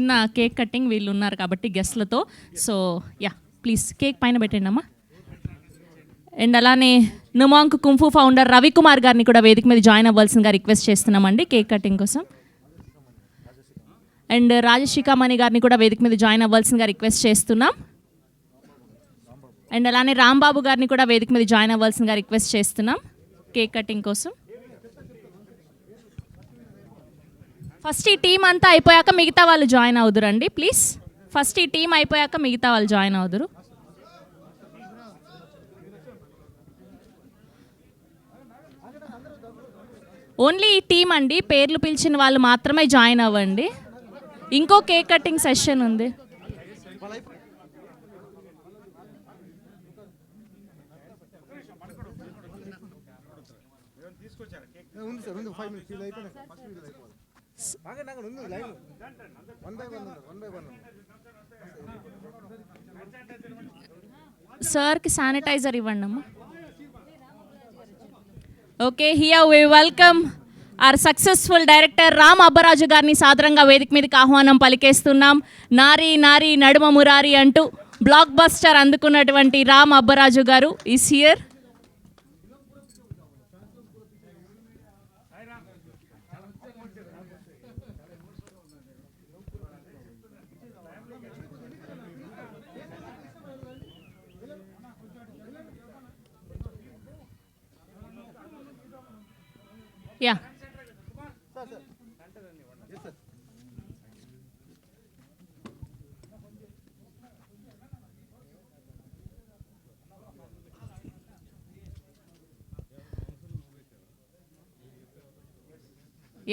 చిన్న cake cutting వీళ్ళు ఉన్నారు కాబట్టి గెస్ట్లతో. సో యా ప్లీజ్ కేక్ పైన పెట్టండి అమ్మా. అండ్ అలానే నుమాంక్ కుంఫు ఫౌండర్ రవికుమార్ గారిని కూడా వేదిక మీద జాయిన్ అవ్వాల్సిందిగా రిక్వెస్ట్ చేస్తున్నామండి కేక్ కటింగ్ కోసం. అండ్ రాజశిఖామణి గారిని కూడా వేదిక మీద జాయిన్ అవ్వాల్సిందిగా రిక్వెస్ట్ చేస్తున్నాం. అండ్ అలానే రాంబాబు గారిని కూడా వేదిక మీద జాయిన్ అవ్వాల్సిందిగా రిక్వెస్ట్ చేస్తున్నాం కేక్ కటింగ్ కోసం. ఫస్ట్ ఈ టీం అంతా అయిపోయాక మిగతా వాళ్ళు జాయిన్ అవుదురండి ప్లీజ్. ఫస్ట్ ఈ టీం అయిపోయాక మిగతా వాళ్ళు జాయిన్ అవుదురు. ఓన్లీ ఈ టీం అండి, పేర్లు పిలిచిన వాళ్ళు మాత్రమే జాయిన్ అవ్వండి. ఇంకో కేక్ కటింగ్ సెషన్ ఉంది. సార్కి శానిటైజర్ ఇవ్వండి అమ్మా. Okay, here we welcome our successful director Ram Abbaraju గారిని సాదరంగా వేదిక మీదకి ఆహ్వానం పలికేస్తున్నాం. నారీ నారీ నడుమ మురారి అంటూ బ్లాక్ బస్టర్ అందుకున్నటువంటి రామ్ అబ్బరాజు గారు is here. Yeah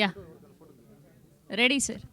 yeah ready sir.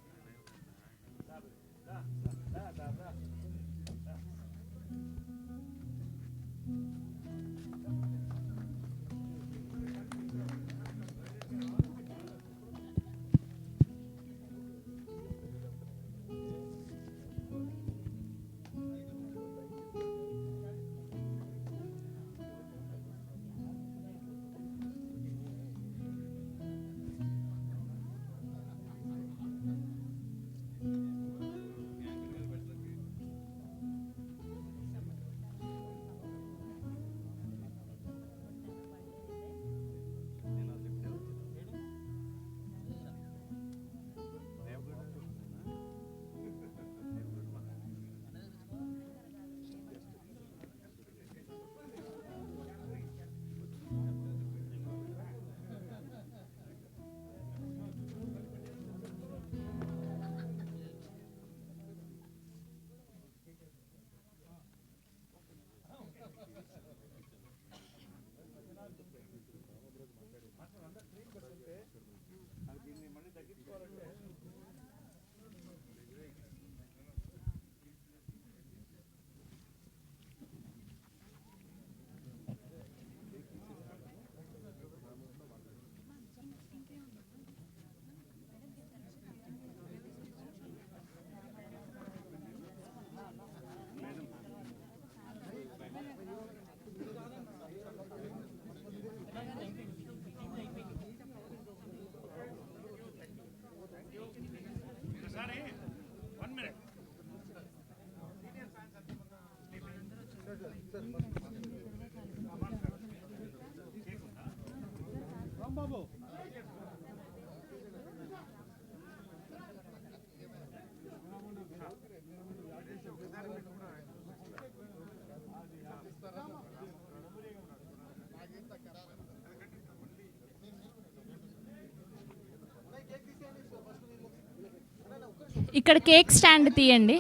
ఇక్కడ కేక్ స్టాండ్ తీయండి.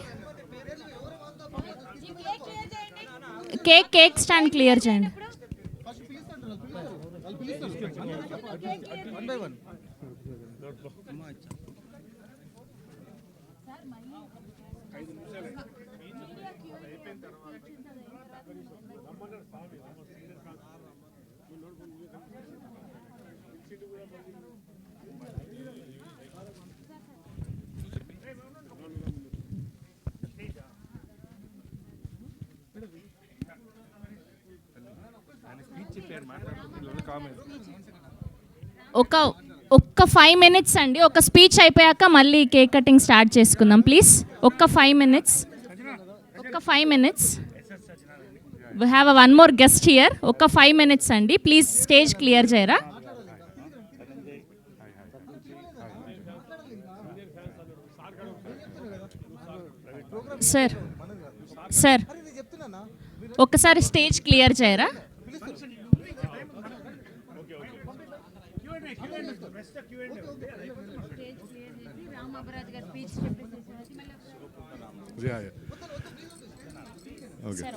కేక్ స్టాండ్ క్లియర్ చేయండి. ఒక ఒక్క 5 minutes అండి, ఒక స్పీచ్ అయిపోయాక మళ్ళీ కేక్ కటింగ్ స్టార్ట్ చేసుకుందాం ప్లీజ్. ఒక్క 5 minutes, ఒక్క 5 minutes. We have one more guest here. ఒక్క 5 minutes అండి ప్లీజ్, స్టేజ్ క్లియర్ చేయరా. సార్ సార్ ఒక్కసారి స్టేజ్ క్లియర్ చేయరా. సార్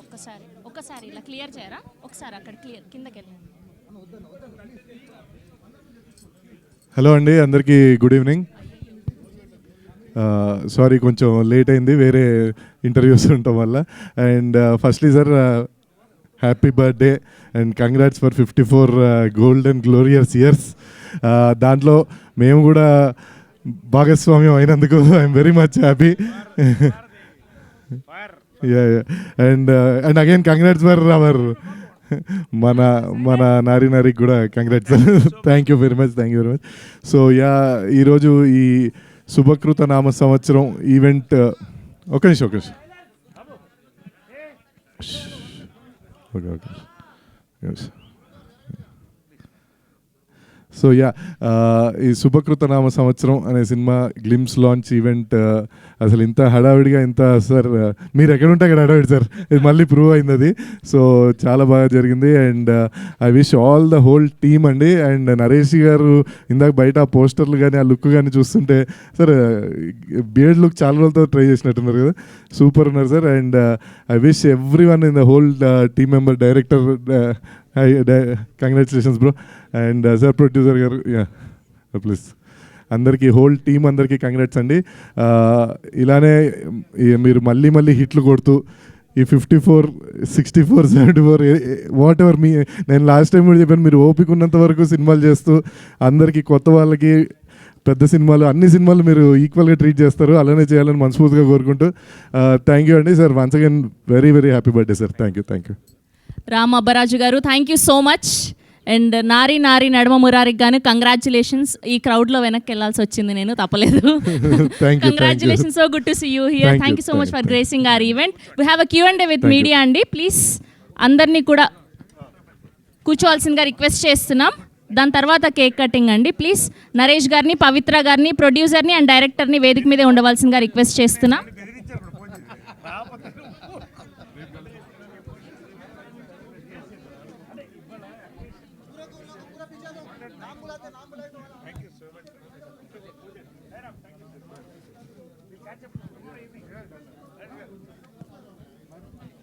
ఒక్కసారి ఇలా క్లియర్ చేయరా, ఒకసారి అక్కడ క్లియర్ కిందకి వెళ్ళి. హలో అండి, అందరికీ గుడ్ ఈవినింగ్. సారీ కొంచెం లేట్ అయింది, వేరే ఇంటర్వ్యూస్ ఉండటం వల్ల. And firstly sir, happy birthday and congrats for 54 gold and glorious years. దాంట్లో మేము కూడా భాగస్వామ్యం అయినందుకు I'm very much happy. And again congrats for hour మన నారికి కూడా congrats. Thank you very much. So ఈరోజు ఈ శుభకృత నామ సంవత్సరం ఈవెంట్, ఒక నిమిషం సో ఈ శుభకృత నామ సంవత్సరం అనే సినిమా గ్లిమ్స్ లాంచ్ ఈవెంట్ అసలు ఇంత హడావిడిగా, ఇంత సార్ మీరు ఎక్కడ ఉంటే అక్కడ హడావిడి సార్, ఇది మళ్ళీ ప్రూవ్ అయింది అది. సో చాలా బాగా జరిగింది. And I wish all the whole team అండి. అండ్ నరేష్ గారు ఇందాక బయట ఆ పోస్టర్లు కానీ ఆ లుక్ కానీ చూస్తుంటే సార్, బియర్డ్ లుక్ చాలా రోజులతో ట్రై చేసినట్టున్నారు కదా, సూపర్ ఉన్నారు sir. And I wish every one in the whole team member, director, congratulations bro. And sir producer గారు, ప్లీజ్ అందరికీ, హోల్ టీమ్ అందరికీ కంగ్రాట్స్ అండి. ఇలానే మీరు మళ్ళీ హిట్లు కొడుతూ ఈ 54, 64, 74 వాట్ ఎవర్ నేను లాస్ట్ టైం కూడా చెప్పాను, మీరు ఓపిక ఉన్నంత వరకు సినిమాలు చేస్తూ అందరికీ, కొత్త వాళ్ళకి, పెద్ద సినిమాలు, అన్ని సినిమాలు మీరు ఈక్వల్గా ట్రీట్ చేస్తారు. అలానే చేయాలని మనస్ఫూర్తిగా కోరుకుంటూ థ్యాంక్ యూ అండి sir. Once again very happy birthday sir. Thank you. Ram Abbaraju garu, thank you so much. And Nari Naduma మురారికి గాను కంగ్రాచులేషన్స్. ఈ క్రౌడ్లో వెనక్కి వెళ్ళాల్సి వచ్చింది, నేను తప్పలేదు. Congratulations, so good to see you here. Thank you so much for gracing our event. We have a Q&A with media అండి. Please అందరినీ కూడా కూర్చోవాల్సిందిగా రిక్వెస్ట్ చేస్తున్నాం. దాని తర్వాత కేక్ కటింగ్ అండి. ప్లీజ్ నరేష్ గారిని, పవిత్ర గారిని, ప్రొడ్యూసర్ని అండ్ డైరెక్టర్ని వేదిక మీదే ఉండవలసిందిగా రిక్వెస్ట్ చేస్తున్నాం.